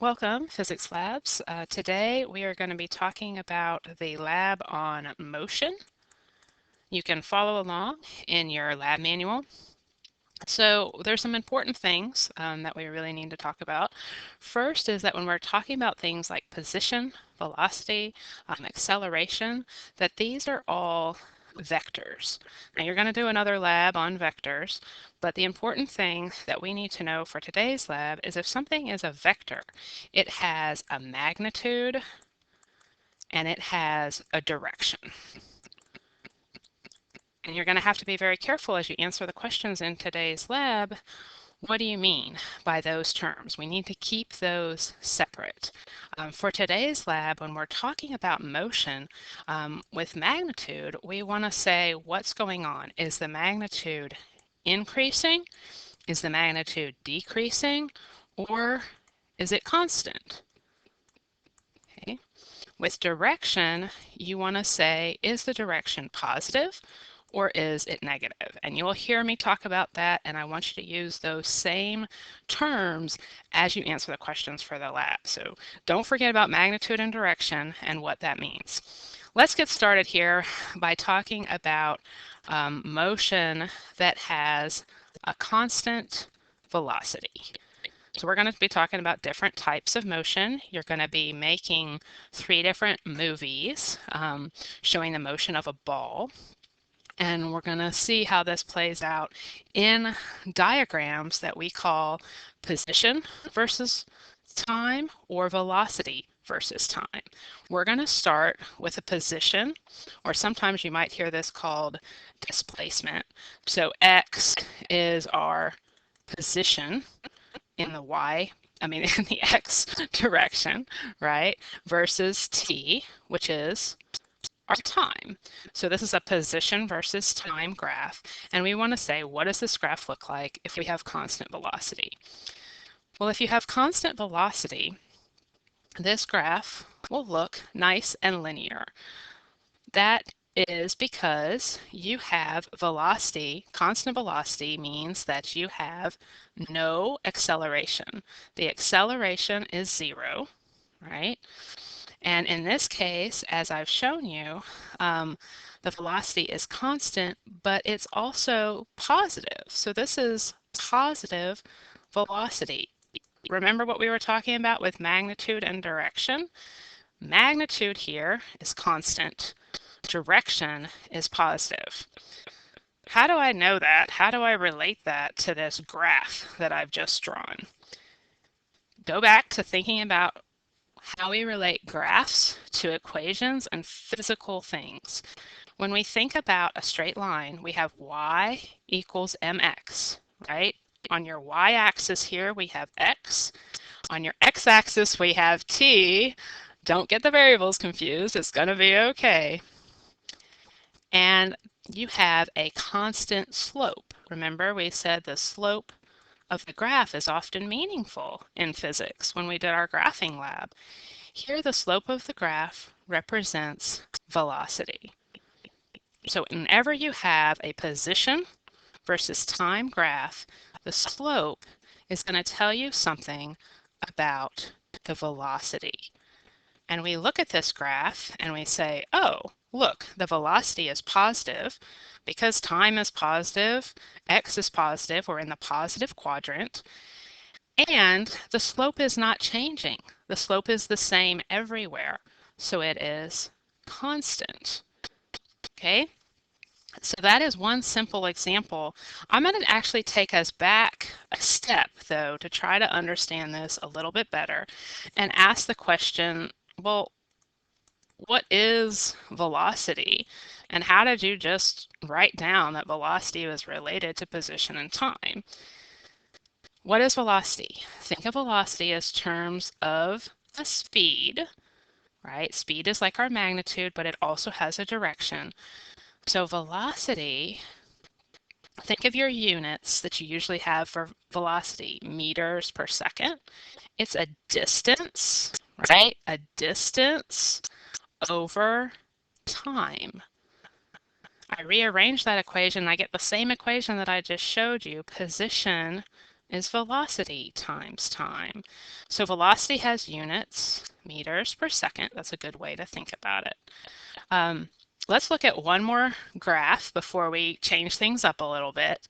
Welcome, Physics Labs. Today we are going to be talking about the lab on motion. You can follow along in your lab manual. So there's some important things that we really need to talk about. First is that when we're talking about things like position, velocity, acceleration, that these are all vectors. Now you're going to do another lab on vectors, but the important thing that we need to know for today's lab is if something is a vector, it has a magnitude and it has a direction. And you're going to have to be very careful as you answer the questions in today's lab. What do you mean by those terms? We need to keep those separate. For today's lab, when we're talking about motion with magnitude, we want to say what's going on. Is the magnitude increasing? Is the magnitude decreasing? Or is it constant? Okay. With direction, you want to say, is the direction positive or is it negative? And you will hear me talk about that, and I want you to use those same terms as you answer the questions for the lab. So don't forget about magnitude and direction and what that means. Let's get started here by talking about motion that has a constant velocity. So we're going to be talking about different types of motion. You're going to be making 3 different movies showing the motion of a ball. And we're going to see how this plays out in diagrams that we call position versus time or velocity versus time. We're going to start with a position, or sometimes you might hear this called displacement. So x is our position in the in the x direction, right? Versus t, which is our time. So this is a position versus time graph, and we want to say, what does this graph look like if we have constant velocity? Well, if you have constant velocity, this graph will look nice and linear. That is because you have velocity. Constant velocity means that you have no acceleration. The acceleration is 0, right? And in this case, as I've shown you, the velocity is constant, but it's also positive. So this is positive velocity. Remember what we were talking about with magnitude and direction? Magnitude here is constant. Direction is positive. How do I know that? How do I relate that to this graph that I've just drawn? Go back to thinking about how we relate graphs to equations and physical things. When we think about a straight line, we have y equals mx, right? On your y-axis here, we have x. On your x-axis, we have t. Don't get the variables confused. It's going to be okay. And you have a constant slope. Remember, we said the slope of the graph is often meaningful in physics when we did our graphing lab. Here, the slope of the graph represents velocity. So whenever you have a position versus time graph, the slope is going to tell you something about the velocity. And we look at this graph and we say, oh, look, the velocity is positive because time is positive, x is positive, we're in the positive quadrant, and the slope is not changing. The slope is the same everywhere, so it is constant. Okay, so that is one simple example. I'm going to actually take us back a step, though, to try to understand this a little bit better and ask the question, well, what is velocity? And how did you just write down that velocity was related to position and time? What is velocity? Think of velocity as terms of a speed, right? Speed is like our magnitude, but it also has a direction. So velocity, think of your units that you usually have for velocity, meters per second. It's a distance, right? A distance over time. I rearrange that equation, I get the same equation that I just showed you. Position is velocity times time. So velocity has units, meters per second. That's a good way to think about it. Let's look at one more graph before we change things up a little bit.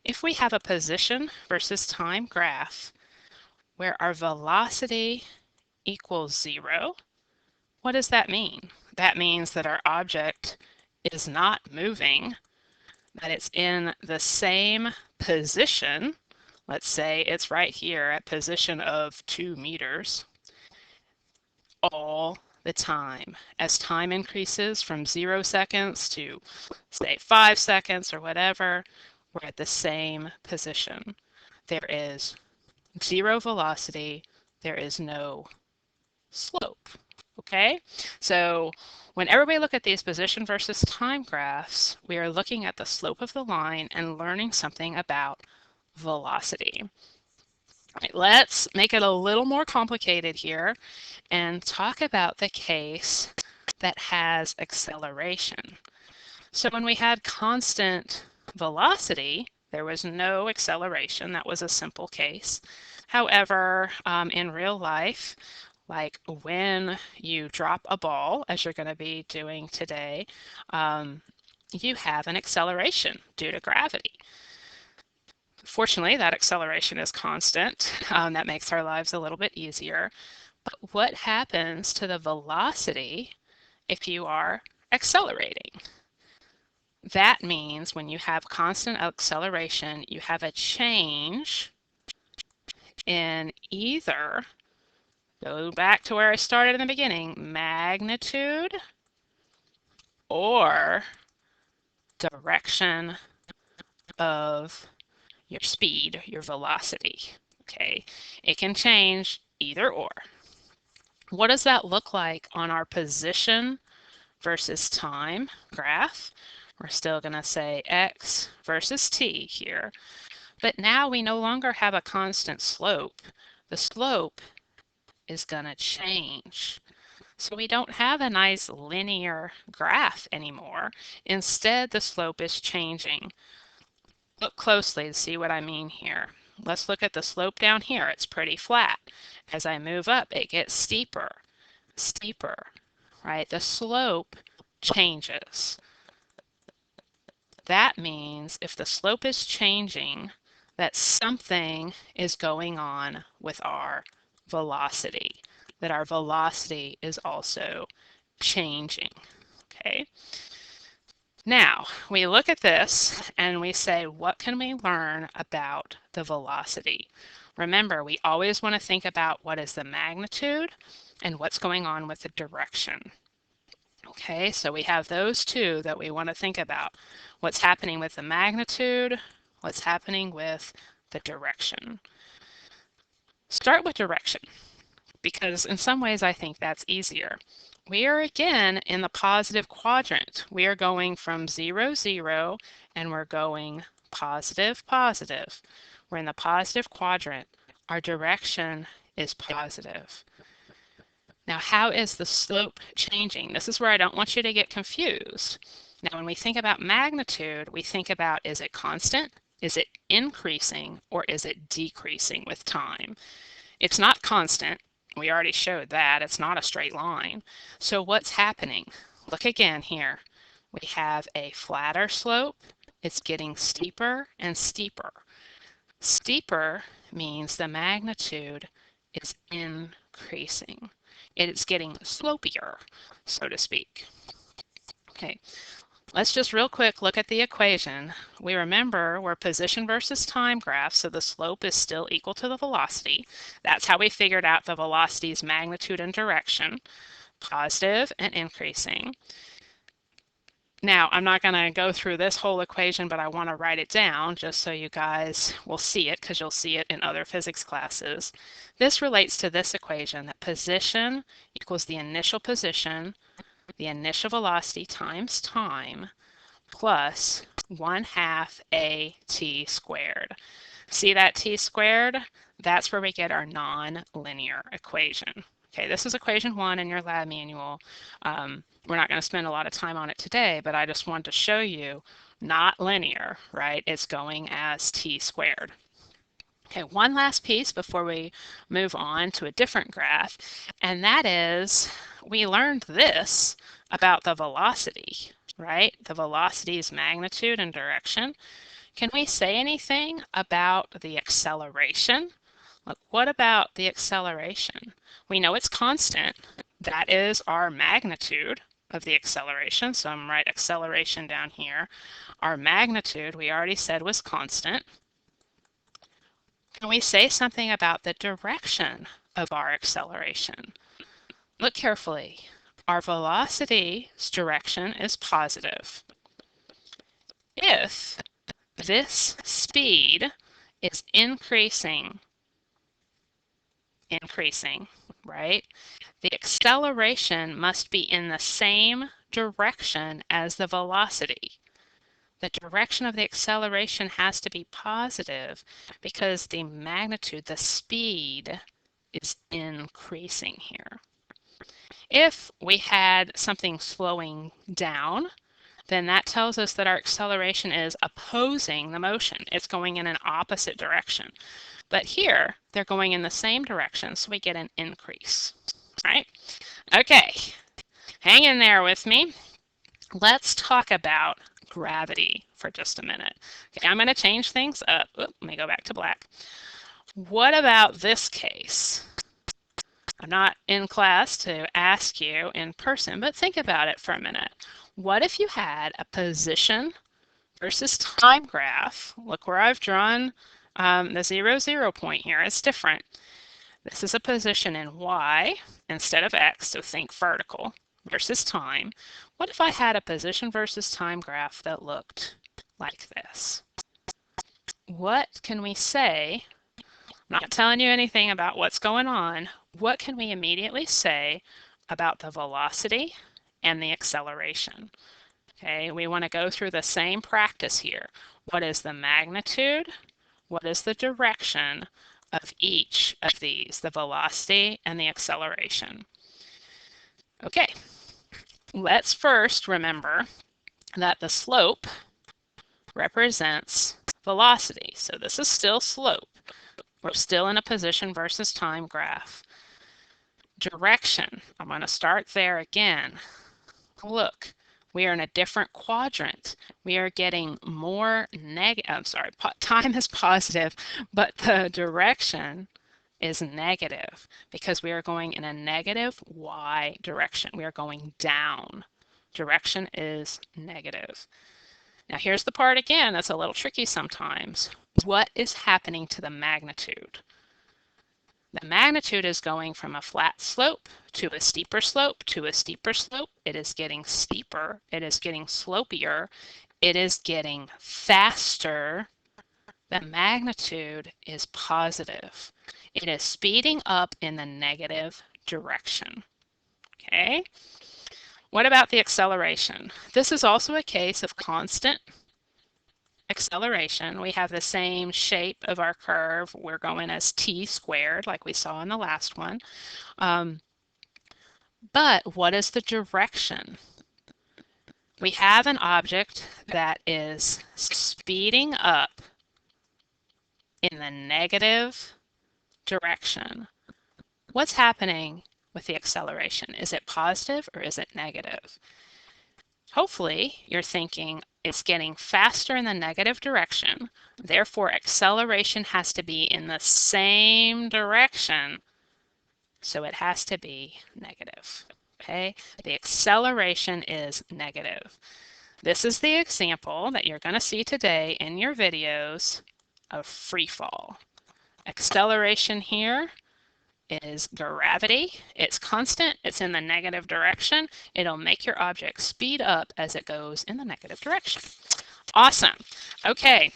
If we have a position versus time graph where our velocity equals 0, what does that mean? That means that our object is not moving, that it's in the same position. Let's say it's right here at position of 2 meters all the time. As time increases from 0 seconds to, say, 5 seconds or whatever, we're at the same position. There is 0 velocity, there is no slope. Okay, so whenever we look at these position versus time graphs, we are looking at the slope of the line and learning something about velocity. All right, let's make it a little more complicated here and talk about the case that has acceleration. So when we had constant velocity, there was no acceleration. That was a simple case. However, in real life, like when you drop a ball, as you're going to be doing today, you have an acceleration due to gravity. Fortunately, that acceleration is constant. That makes our lives a little bit easier. But what happens to the velocity if you are accelerating? That means when you have constant acceleration, you have a change in either, go back to where I started in the beginning, magnitude or direction of your speed, your velocity. Okay, it can change either or. What does that look like on our position versus time graph? We're still going to say x versus t here. But now we no longer have a constant slope. The slope is going to change. So we don't have a nice linear graph anymore. Instead, the slope is changing. Look closely to see what I mean here. Let's look at the slope down here. It's pretty flat. As I move up, it gets steeper, steeper, right? The slope changes. That means if the slope is changing, that something is going on with our velocity, that our velocity is also changing, okay? Now, we look at this and we say, what can we learn about the velocity? Remember, we always want to think about what is the magnitude and what's going on with the direction. Okay, so we have those two that we want to think about. What's happening with the magnitude, what's happening with the direction. Start with direction, because in some ways I think that's easier. We are again in the positive quadrant. We are going from 0, 0, and we're going positive, positive. We're in the positive quadrant. Our direction is positive. Now, how is the slope changing? This is where I don't want you to get confused. Now, when we think about magnitude, we think about, is it constant? Is it increasing? Or is it decreasing with time? It's not constant. We already showed that. It's not a straight line. So what's happening? Look again here. We have a flatter slope. It's getting steeper and steeper. Steeper means the magnitude is increasing. It is getting slopier, so to speak. Okay, let's just real quick look at the equation. We remember we're position versus time graph, so the slope is still equal to the velocity. That's how we figured out the velocity's magnitude and direction, positive and increasing. Now, I'm not going to go through this whole equation, but I want to write it down just so you guys will see it, because you'll see it in other physics classes. This relates to this equation, that position equals the initial position, the initial velocity times time, plus 1/2 AT squared. See that t squared? That's where we get our non-linear equation. Okay, this is equation 1 in your lab manual. We're not going to spend a lot of time on it today, but I just wanted to show you not linear, right? It's going as t squared. Okay, one last piece before we move on to a different graph, and that is we learned this about the velocity, right? The velocity's magnitude and direction. Can we say anything about the acceleration? Look, what about the acceleration? We know it's constant. That is our magnitude of the acceleration. So I'm going to write acceleration down here. Our magnitude, we already said, was constant. Can we say something about the direction of our acceleration? Look carefully. Our velocity's direction is positive. If this speed is increasing, right? The acceleration must be in the same direction as the velocity. The direction of the acceleration has to be positive because the magnitude, the speed, is increasing here. If we had something slowing down, then that tells us that our acceleration is opposing the motion. It's going in an opposite direction. But here, they're going in the same direction, so we get an increase, right? Okay, hang in there with me. Let's talk about gravity for just a minute. Okay, I'm going to change things up. Let me go back to black. What about this case? I'm not in class to ask you in person, but think about it for a minute. What if you had a position versus time graph? Look where I've drawn the 0, 0 point here. It's different. This is a position in y instead of x, so think vertical, versus time. What if I had a position versus time graph that looked like this? What can we say? I'm not telling you anything about what's going on. What can we immediately say about the velocity and the acceleration? Okay, we want to go through the same practice here. What is the magnitude? What is the direction of each of these, the velocity and the acceleration? Okay, let's first remember that the slope represents velocity. So this is still slope. We're still in a position versus time graph. Direction, I'm going to start there again. Look, we are in a different quadrant. We are getting more time is positive, but the direction is negative because we are going in a negative y direction. We are going down. Direction is negative. Now here's the part again that's a little tricky sometimes. What is happening to the magnitude? The magnitude is going from a flat slope to a steeper slope to a steeper slope. It is getting steeper. It is getting slopier. It is getting faster. The magnitude is positive. It is speeding up in the negative direction. Okay? What about the acceleration? This is also a case of constant acceleration. We have the same shape of our curve. We're going as t squared like we saw in the last one. But what is the direction? We have an object that is speeding up in the negative direction. What's happening with the acceleration? Is it positive or is it negative? Hopefully, you're thinking it's getting faster in the negative direction, therefore acceleration has to be in the same direction, so it has to be negative. Okay, the acceleration is negative. This is the example that you're going to see today in your videos of free fall. Acceleration here is gravity. It's constant. It's in the negative direction. It'll make your object speed up as it goes in the negative direction. Awesome. Okay,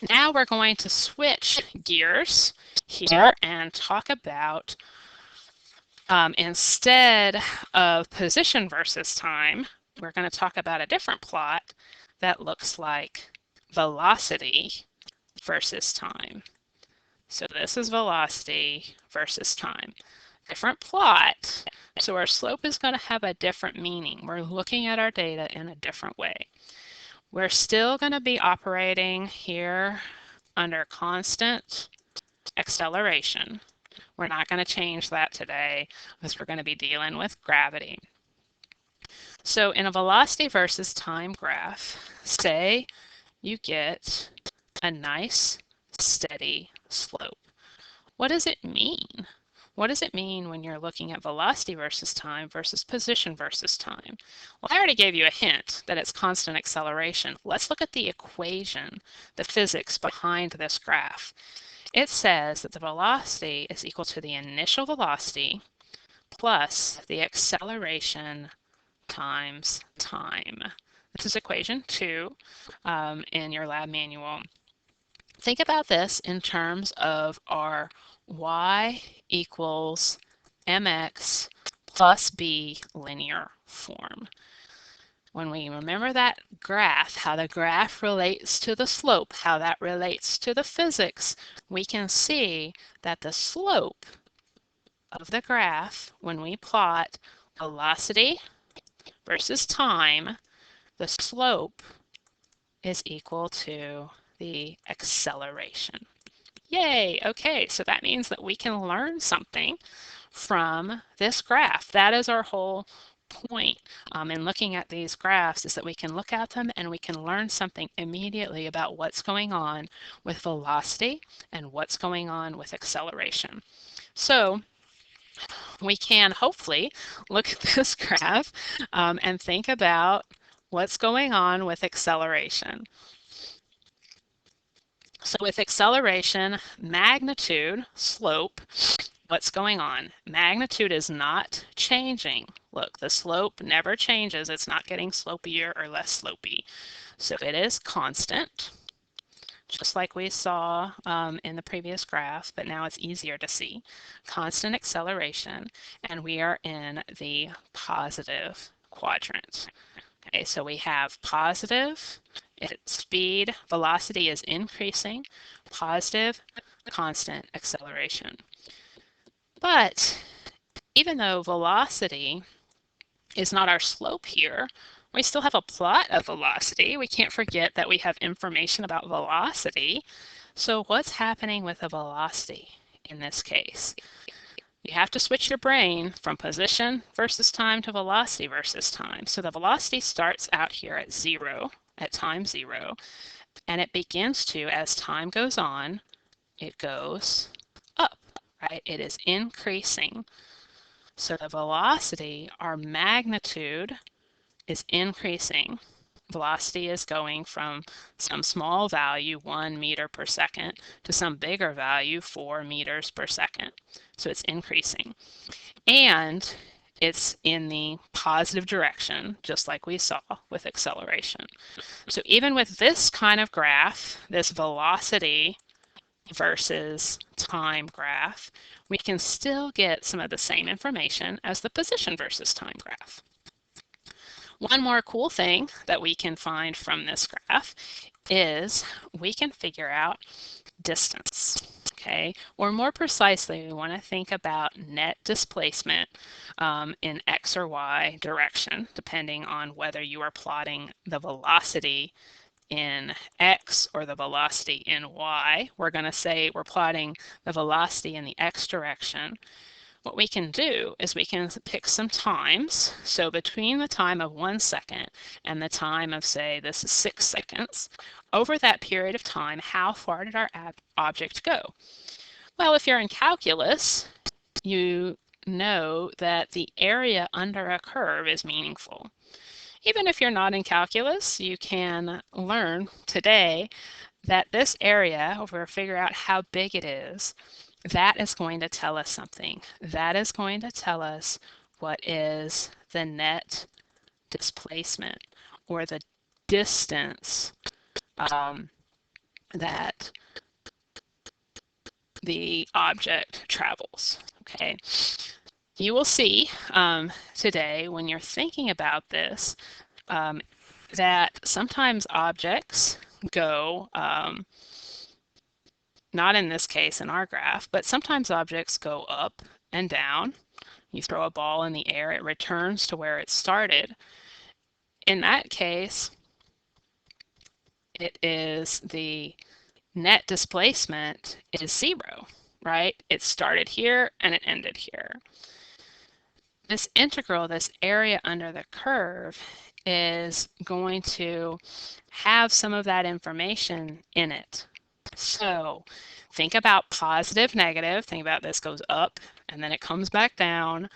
now we're going to switch gears here and talk about instead of position versus time, we're going to talk about a different plot that looks like velocity versus time. So this is velocity versus time. Different plot. So our slope is going to have a different meaning. We're looking at our data in a different way. We're still going to be operating here under constant acceleration. We're not going to change that today because we're going to be dealing with gravity. So in a velocity versus time graph, say you get a nice steady slope. What does it mean? What does it mean when you're looking at velocity versus time versus position versus time? Well, I already gave you a hint that it's constant acceleration. Let's look at the equation, the physics behind this graph. It says that the velocity is equal to the initial velocity plus the acceleration times time. This is equation 2 in your lab manual. Think about this in terms of our y equals mx plus b linear form. When we remember that graph, how the graph relates to the slope, how that relates to the physics, we can see that the slope of the graph, when we plot velocity versus time, the slope is equal to the acceleration. Yay! Okay, so that means that we can learn something from this graph. That is our whole point in looking at these graphs, is that we can look at them and we can learn something immediately about what's going on with velocity and what's going on with acceleration. So we can hopefully look at this graph and think about what's going on with acceleration. So with acceleration, magnitude, slope, what's going on? Magnitude is not changing. Look, the slope never changes. It's not getting slopier or less slopey. So it is constant, just like we saw in the previous graph, but now it's easier to see. Constant acceleration, and we are in the positive quadrant. Okay, so we have positive, speed, velocity is increasing, positive, constant acceleration. But even though velocity is not our slope here, we still have a plot of velocity. We can't forget that we have information about velocity. So what's happening with the velocity in this case? You have to switch your brain from position versus time to velocity versus time. So the velocity starts out here at 0, at time 0, and it begins to, as time goes on, it goes up, right? It is increasing. So the velocity, our magnitude, is increasing. Velocity is going from some small value, 1 meter per second, to some bigger value, 4 meters per second. So it's increasing. And it's in the positive direction, just like we saw with acceleration. So even with this kind of graph, this velocity versus time graph, we can still get some of the same information as the position versus time graph. One more cool thing that we can find from this graph is we can figure out distance, okay? Or more precisely, we want to think about net displacement in X or Y direction, depending on whether you are plotting the velocity in X or the velocity in Y. We're going to say we're plotting the velocity in the X direction. What we can do is we can pick some times. So between the time of 1 second and the time of, say, this is 6 seconds, over that period of time, how far did our object go? Well, if you're in calculus, you know that the area under a curve is meaningful. Even if you're not in calculus, you can learn today that this area, if we figure out how big it is, that is going to tell us something. That is going to tell us what is the net displacement, or the distance that the object travels. Okay. You will see today when you're thinking about this that sometimes objects go not in this case in our graph, but sometimes objects go up and down. You throw a ball in the air, it returns to where it started. In that case, it is the net displacement is 0. right? It started here and it ended here. This integral, this area under the curve, is going to have some of that information in it. So think about positive, negative. Think about this goes up and then it comes back down.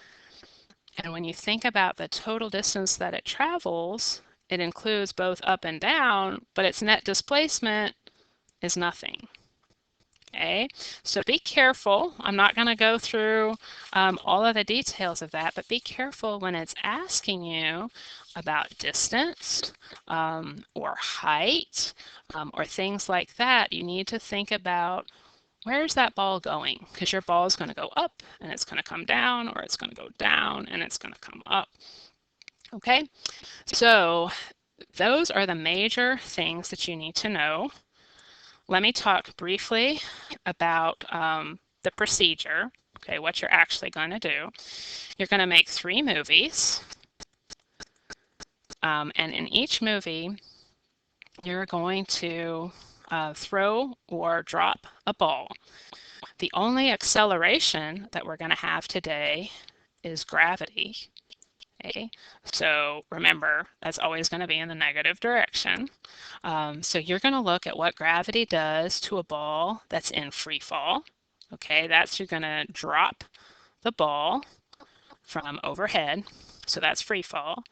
And when you think about the total distance that it travels, it includes both up and down, but its net displacement is nothing. Okay, so be careful. I'm not going to go through all of the details of that, but be careful when it's asking you about distance or height or things like that. You need to think about where's that ball going? Because your ball is going to go up and it's going to come down, or it's going to go down and it's going to come up. Okay, so those are the major things that you need to know. Let me talk briefly about the procedure, okay, what you're actually going to do. You're going to make 3 movies, and in each movie, you're going to throw or drop a ball. The only acceleration that we're going to have today is gravity. Okay, so remember, that's always going to be in the negative direction. So you're going to look at what gravity does to a ball that's in free fall. Okay, that's you're going to drop the ball from overhead. So that's free fall.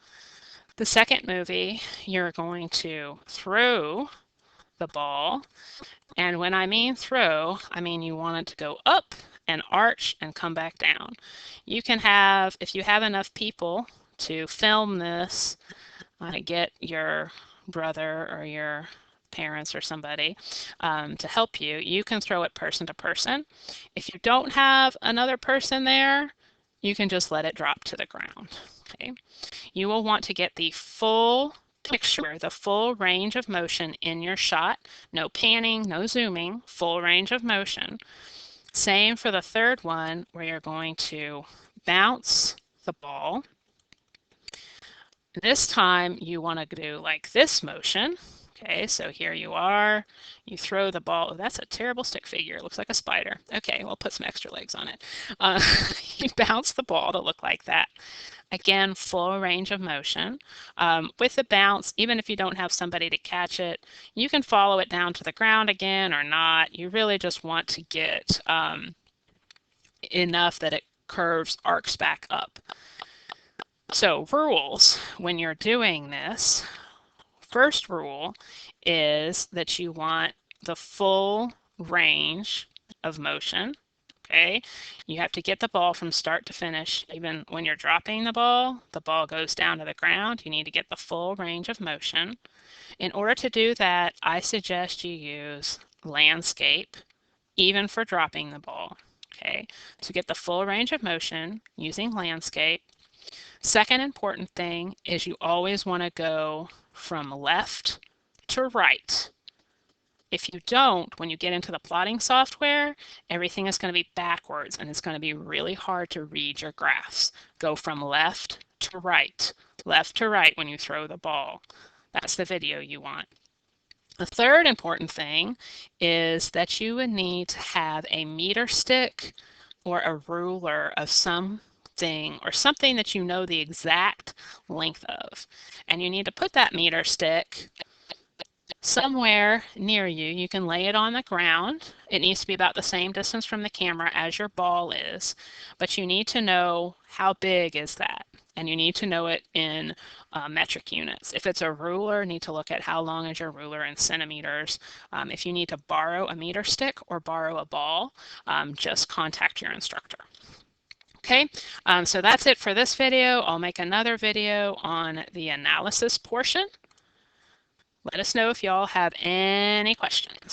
The second movie, you're going to throw the ball. And when I mean throw, I mean you want it to go up and arch and come back down. You can have, if you have enough people to film this, get your brother or your parents or somebody to help you, you can throw it person to person. If you don't have another person there, you can just let it drop to the ground. Okay. You will want to get the full picture, the full range of motion in your shot. No panning, no zooming, full range of motion. Same for the third one, where you're going to bounce the ball. This time you want to do like this motion. Okay, so here you are, you throw the ball. Oh, that's a terrible stick figure. It looks like a spider. Okay, we'll put some extra legs on it. You bounce the ball to look like that. Again, full range of motion. With the bounce, even if you don't have somebody to catch it, you can follow it down to the ground again or not. You really just want to get enough that it curves, arcs back up. So rules when you're doing this, first rule is that you want the full range of motion. Okay, you have to get the ball from start to finish. Even when you're dropping the ball goes down to the ground. You need to get the full range of motion. In order to do that, I suggest you use landscape, even for dropping the ball. Okay, to get the full range of motion using landscape. Second important thing is you always want to go from left to right. If you don't, when you get into the plotting software, everything is going to be backwards and it's going to be really hard to read your graphs. Go from left to right when you throw the ball. That's the video you want. The third important thing is that you would need to have a meter stick or a ruler of some thing or something that you know the exact length of. And you need to put that meter stick somewhere near you. You can lay it on the ground. It needs to be about the same distance from the camera as your ball is, but you need to know how big is that, and you need to know it in metric units. If it's a ruler, need to look at how long is your ruler in centimeters. If you need to borrow a meter stick or borrow a ball, just contact your instructor. Okay, so that's it for this video. I'll make another video on the analysis portion. Let us know if y'all have any questions.